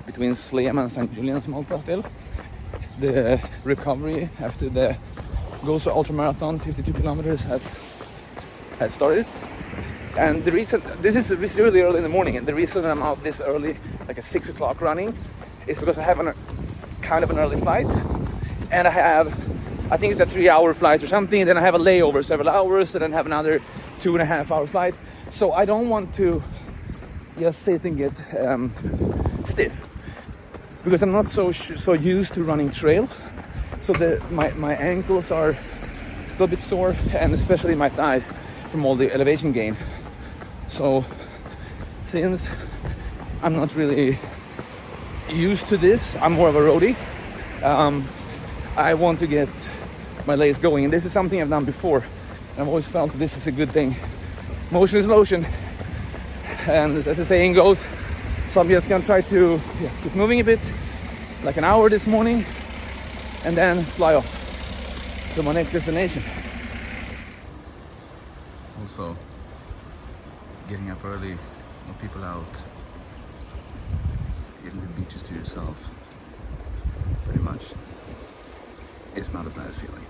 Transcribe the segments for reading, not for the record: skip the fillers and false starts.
between Sliema and St. Julian's Malta still. The recovery after the Gozo Ultra Marathon, 52 kilometers, has started. And the reason, this is really early in the morning, and the reason I'm out this early, like at 6 o'clock running, is because I have kind of an early flight, and I think it's a 3-hour flight or something, and then I have a layover several hours, and then have another 2.5-hour flight. So I don't want to just sit and get stiff, because I'm not so used to running trail. So my ankles are still a bit sore, and especially my thighs from all the elevation gain. So since I'm not really used to this, I'm more of a roadie, I want to get my legs going, and this is something I've done before, and I've always felt this is a good thing. Motion is lotion, and as the saying goes. So I'm just gonna try to keep moving a bit, like an hour this morning, and then fly off to my next destination. Also, getting up early, no people out, getting the beaches to yourself, pretty much, it's not a bad feeling.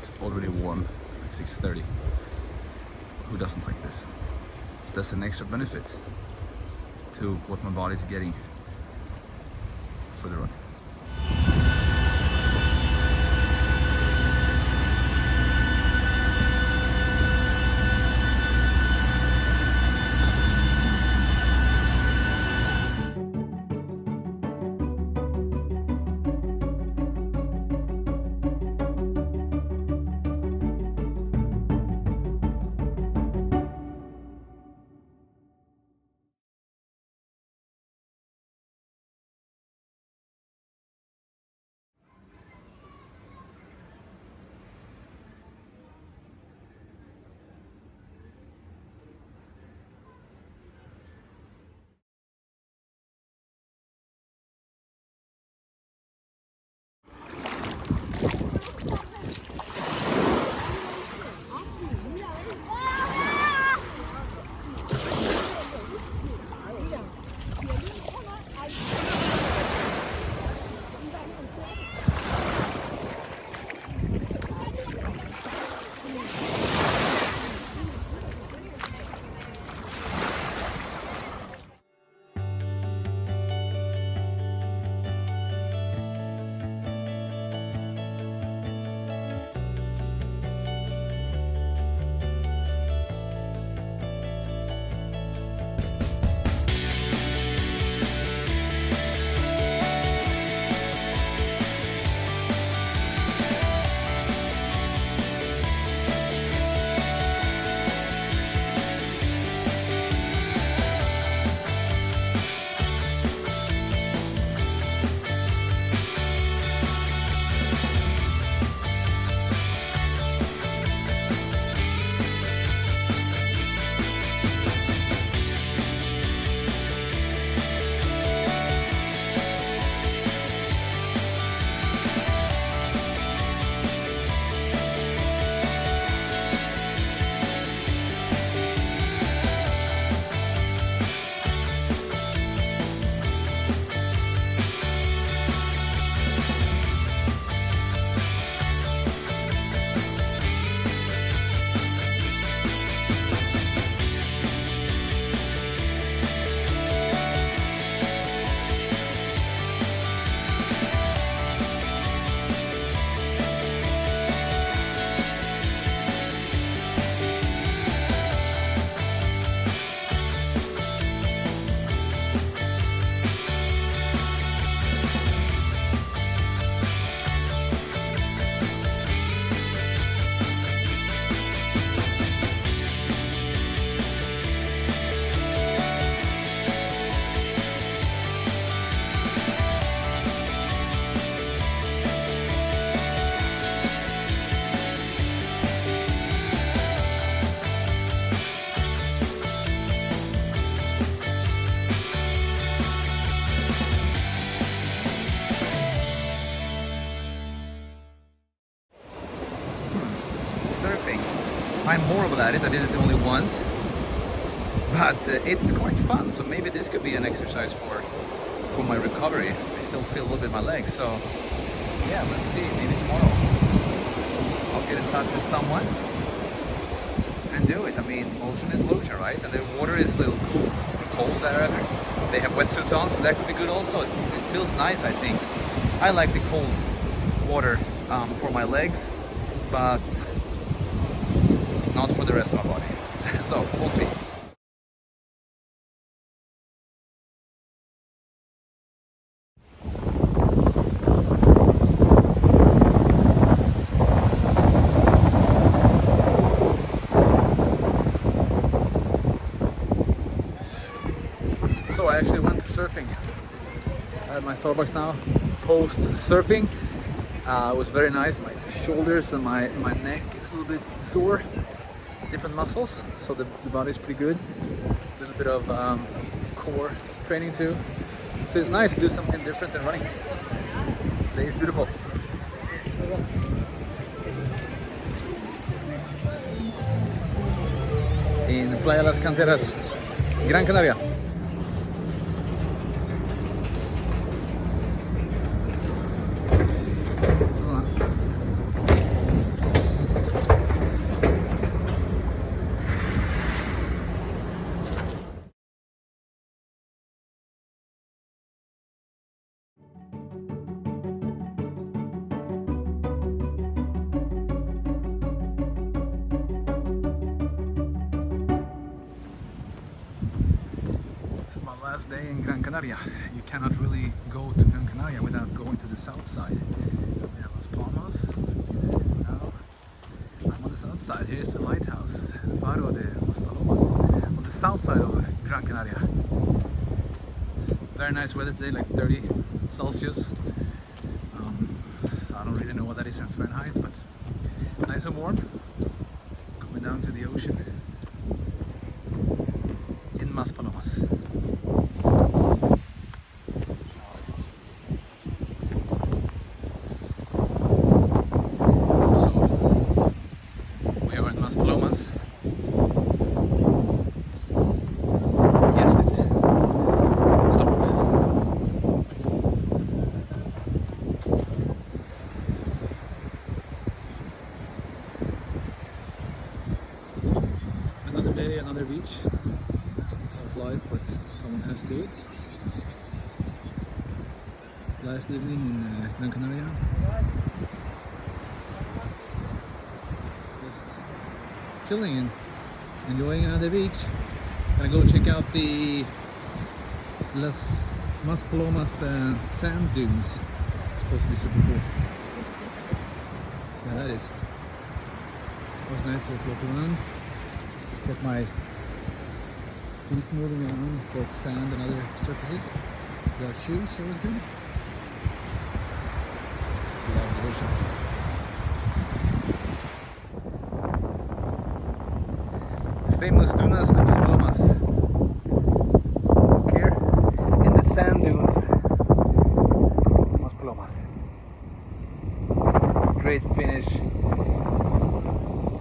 It's already warm, like 6:30. Who doesn't like this? So that's an extra benefit to what my body's getting for the run. I'm horrible at it. I did it only once, but it's quite fun. So maybe this could be an exercise for for my recovery. I still feel a little bit in my legs, so yeah, let's see, maybe tomorrow I'll get in touch with someone and do it. I mean, motion is motion, right? And the water is a little cool, cold there. They have wetsuits on, so that could be good also. It feels nice, I think. I like the cold water for my legs, but not for the rest of my body. So we'll see. So I actually went to surfing at my Starbucks now, post surfing. It was very nice. My shoulders and my neck is a little bit sore, different muscles, so the body's pretty good. A little bit of core training too. So it's nice to do something different than running. The day is beautiful. In Playa Las Canteras, Gran Canaria. Last day in Gran Canaria. You cannot really go to Gran Canaria without going to the south side. We have Maspalomas. So now I'm on the south side. Here's the lighthouse, Faro de Maspalomas, on the south side of Gran Canaria. Very nice weather today, like 30 Celsius. I don't really know what that is in Fahrenheit, but nice and warm. Coming down to the ocean in Maspalomas. Another beach. It's a tough life, but someone has to do it. Last evening in Gran Canaria. Just chilling and enjoying another beach. Gonna go check out the Las Maspalomas sand dunes. It's supposed to be super cool. See how that is. It was nice to just walk around. Get my feet moving around both sand and other surfaces without shoes, so it was good. Love the ocean. The famous dunas de Maspalomas. Look here in the sand dunes of Maspalomas. Great finish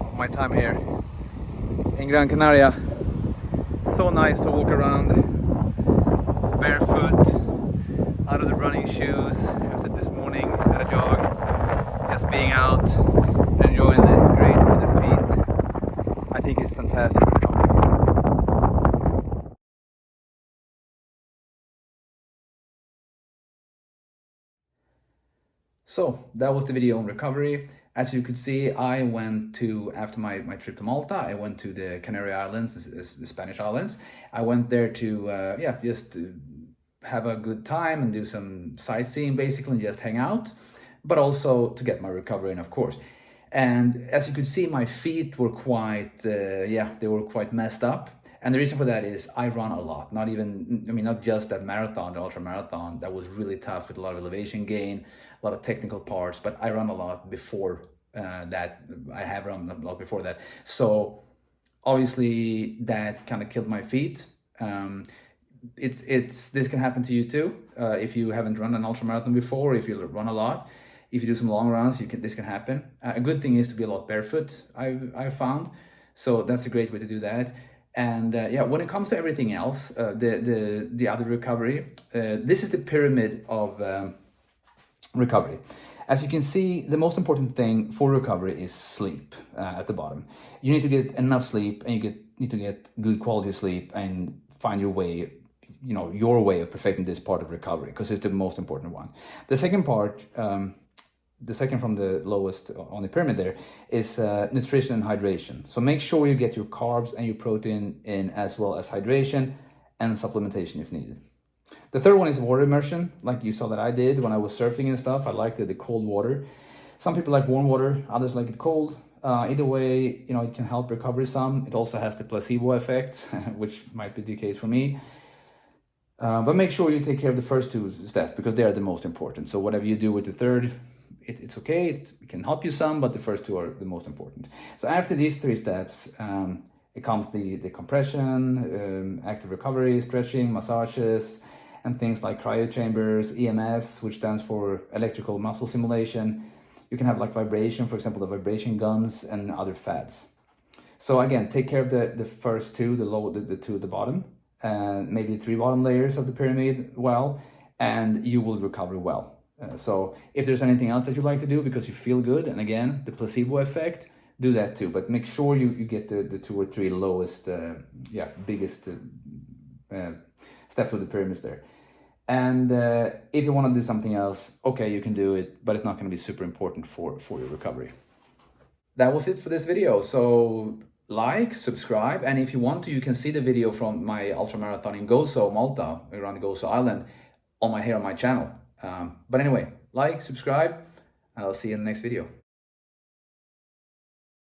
of my time here in Gran Canaria. So nice to walk around barefoot, out of the running shoes after this morning at a jog. Just being out, enjoying this, great for the feet. I think it's fantastic. So that was the video on recovery. As you could see, I went to, after my trip to Malta, I went to the Canary Islands, the Spanish islands. I went there to, just to have a good time and do some sightseeing basically and just hang out, but also to get my recovery in, of course. And as you could see, my feet were quite, they were quite messed up. And the reason for that is I run a lot, not just that marathon, the ultra marathon, that was really tough with a lot of elevation gain, a lot of technical parts, but I run a lot before that. I have run a lot before that. So obviously that kind of killed my feet. This can happen to you too. If you haven't run an ultra marathon before, if you run a lot, if you do some long runs, this can happen. A good thing is to be a lot barefoot, I've found. So that's a great way to do that. And yeah, when it comes to everything else, the other recovery, this is the pyramid of recovery. As you can see, the most important thing for recovery is sleep at the bottom. You need to get enough sleep, and you need to get good quality sleep and find your way, your way of perfecting this part of recovery, because it's the most important one. The second part, the second from the lowest on the pyramid there, is nutrition and hydration. So make sure you get your carbs and your protein in, as well as hydration and supplementation if needed. The third one is water immersion, like you saw that I did when I was surfing and stuff. I liked the cold water. Some people like warm water, others like it cold. Either way, it can help recovery some. It also has the placebo effect, which might be the case for me. But make sure you take care of the first two steps, because they are the most important. So whatever you do with the third, it's okay, it can help you some, but the first two are the most important. So after these three steps, it comes the compression, active recovery, stretching, massages, and things like cryo chambers, EMS, which stands for electrical muscle simulation. You can have like vibration, for example, the vibration guns, and other fads. So again, take care of the first two, the two at the bottom, and maybe the three bottom layers of the pyramid well, and you will recover well. So if there's anything else that you'd like to do because you feel good, and again, the placebo effect, do that too. But make sure you get the two or three lowest, biggest steps of the pyramids there. And if you want to do something else, okay, you can do it, but it's not going to be super important for your recovery. That was it for this video. So like, subscribe, and if you want to, you can see the video from my ultramarathon in Gozo, Malta, around Gozo Island, here on my channel. But anyway, like, subscribe, and I'll see you in the next video.